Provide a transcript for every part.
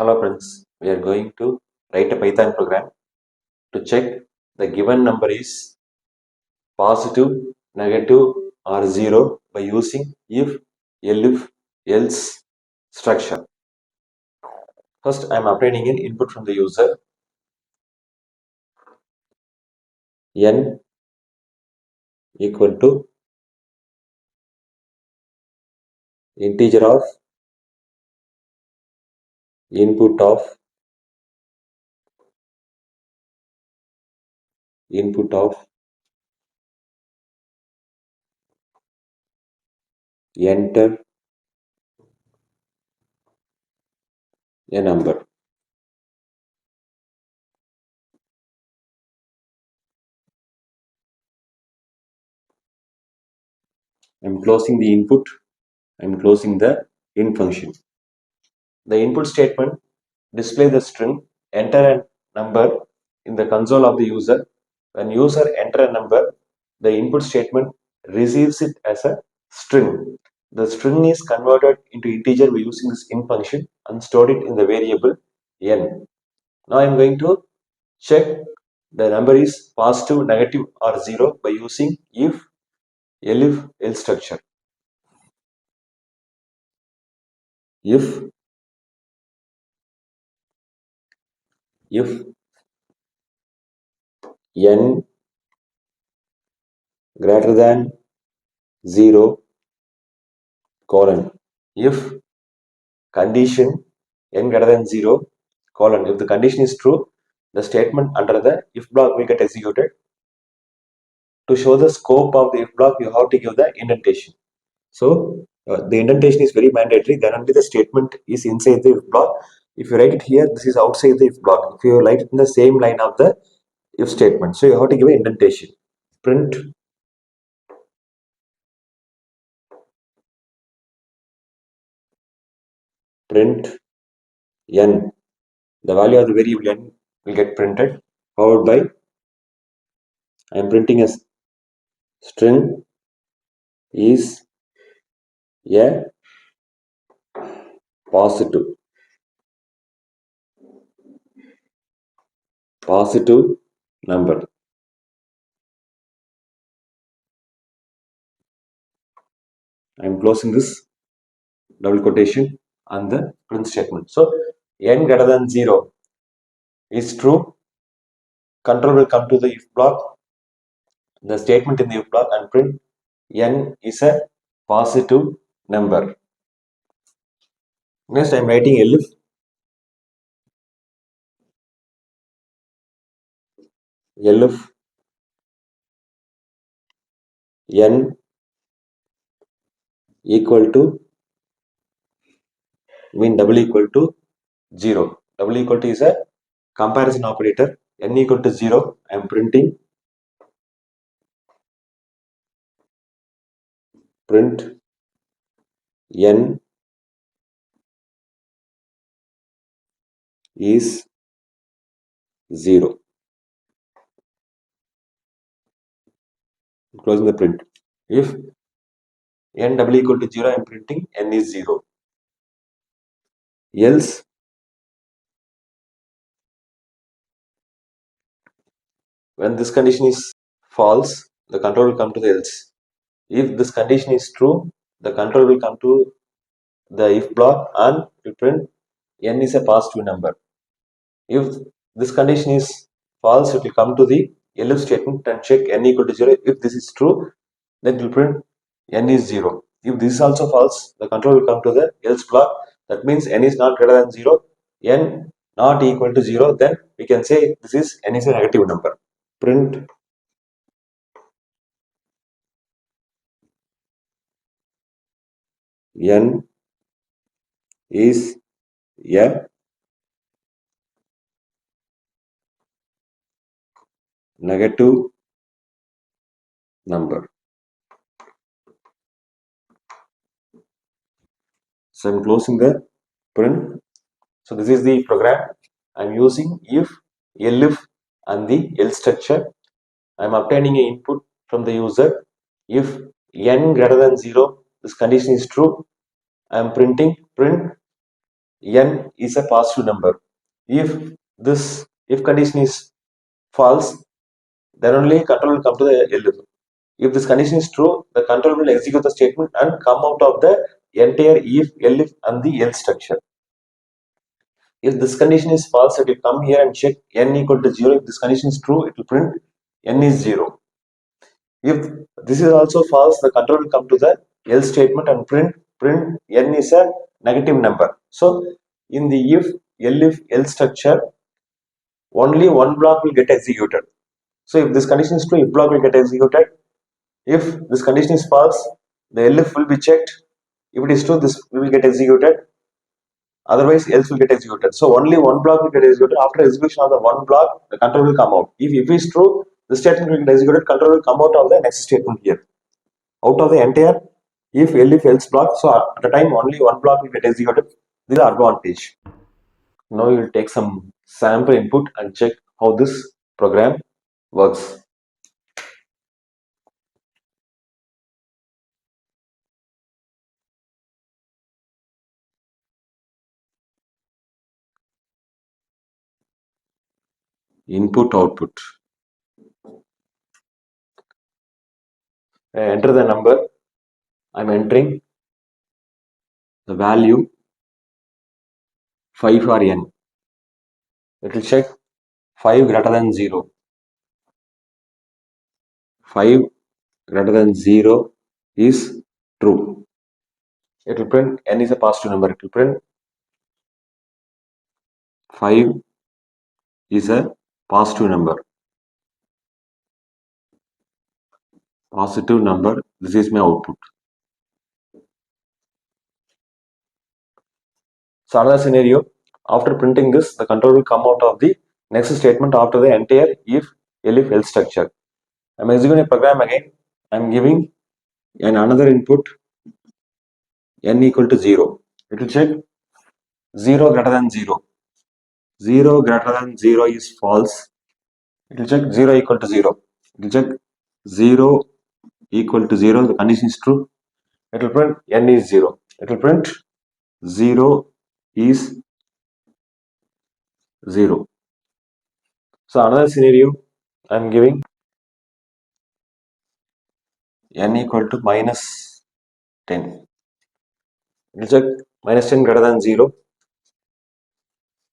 Hello friends, we are going to write a Python program to check the given number is positive, negative or 0 by using if, elif, else structure. First I am obtaining an input from the user n equal to integer of input of enter a number. I am closing the input, I am closing the int function. The input statement display the string enter a number in the console of the user. When user enter a number, the input statement receives it as a string. The string is converted into integer by using this int function and stored it in the variable n. Now I am going to check the number is positive, negative or 0 by using if, elif, else structure. If n greater than 0 colon, if condition n greater than 0 colon, if the condition is true, the statement under the if block will get executed. To show the scope of the if block, you have to give the indentation. So the indentation is very mandatory, then only the statement is inside the if block. If you write it here, this is outside the if block. If you write it in the same line of the if statement, so you have to give an indentation. Print n, the value of the variable n will get printed, followed by I am printing a string is a positive number. I am closing this double quotation on the print statement. So n greater than 0 is true, control will come to the if block, the statement in the if block, and print n is a positive number. Next I am writing elif n equal to double equal to 0. Double equal to is a comparison operator. N equal to 0, I am printing print n is 0. Closing the print. If n double equal to 0, I am printing n is 0. Else when this condition is false, the control will come to the else. If this condition is true, the control will come to the if block and will print n is a positive number. If this condition is false, it will come to the elif statement and check n equal to 0. If this is true, then it will print n is 0. If this is also false, the control will come to the else block. That means n is not greater than 0, n not equal to 0, then we can say this is n is a negative number. Print n is a negative number. So I'm closing the print. So this is the program. I'm using if, elif and the else structure. I'm obtaining an input from the user. If n greater than 0, this condition is true, I am printing print n is a positive number. If this if condition is false, then only control will come to the elif. If this condition is true, the control will execute the statement and come out of the entire if, elif and the else structure. If this condition is false, it will come here and check n equal to 0. If this condition is true, it will print n is 0. If this is also false, the control will come to the else statement and print n is a negative number. So in the if, elif, else structure, only one block will get executed. So if this condition is true, if block will get executed. If this condition is false, the elif will be checked. If it is true, this will get executed. Otherwise, else will get executed. So only one block will get executed. After execution of the one block, the control will come out. If it is true, the statement will get executed. Control will come out of the next statement here. Out of the entire if, elif, else block. So at the time, only one block will get executed. This is the advantage. Now you will take some sample input and check how this program works. Input output. I enter the number. I'm entering the value 5 for n. It will check 5 greater than 0. 5 greater than 0 is true. It will print n is a positive number. It will print 5 is a positive number. Positive number. This is my output. So another scenario, after printing this, the control will come out of the next statement after the entire if, elif, else structure. I'm executing a program again. I'm giving another input n equal to 0. It will check 0 greater than 0. 0 greater than 0 is false. It will check 0 equal to 0. It will check 0 equal to 0. The condition is true. It will print n is 0. It will print 0 is 0. So another scenario, I am giving n equal to minus 10. It will check minus 10 greater than 0.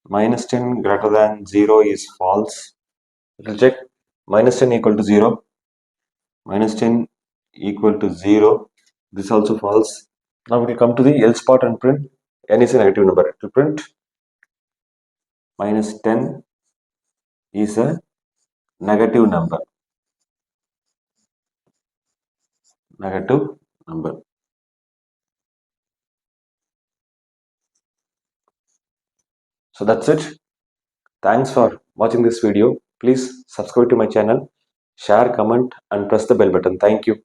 Minus 10 greater than 0 is false. It will check minus 10 equal to 0. Minus 10 equal to 0. This also false. Now we will come to the else part and print n is a negative number. It will print minus 10 is a negative number. Negative number. So that's it. Thanks for watching this video. Please subscribe to my channel, share, comment and press the bell button. Thank you.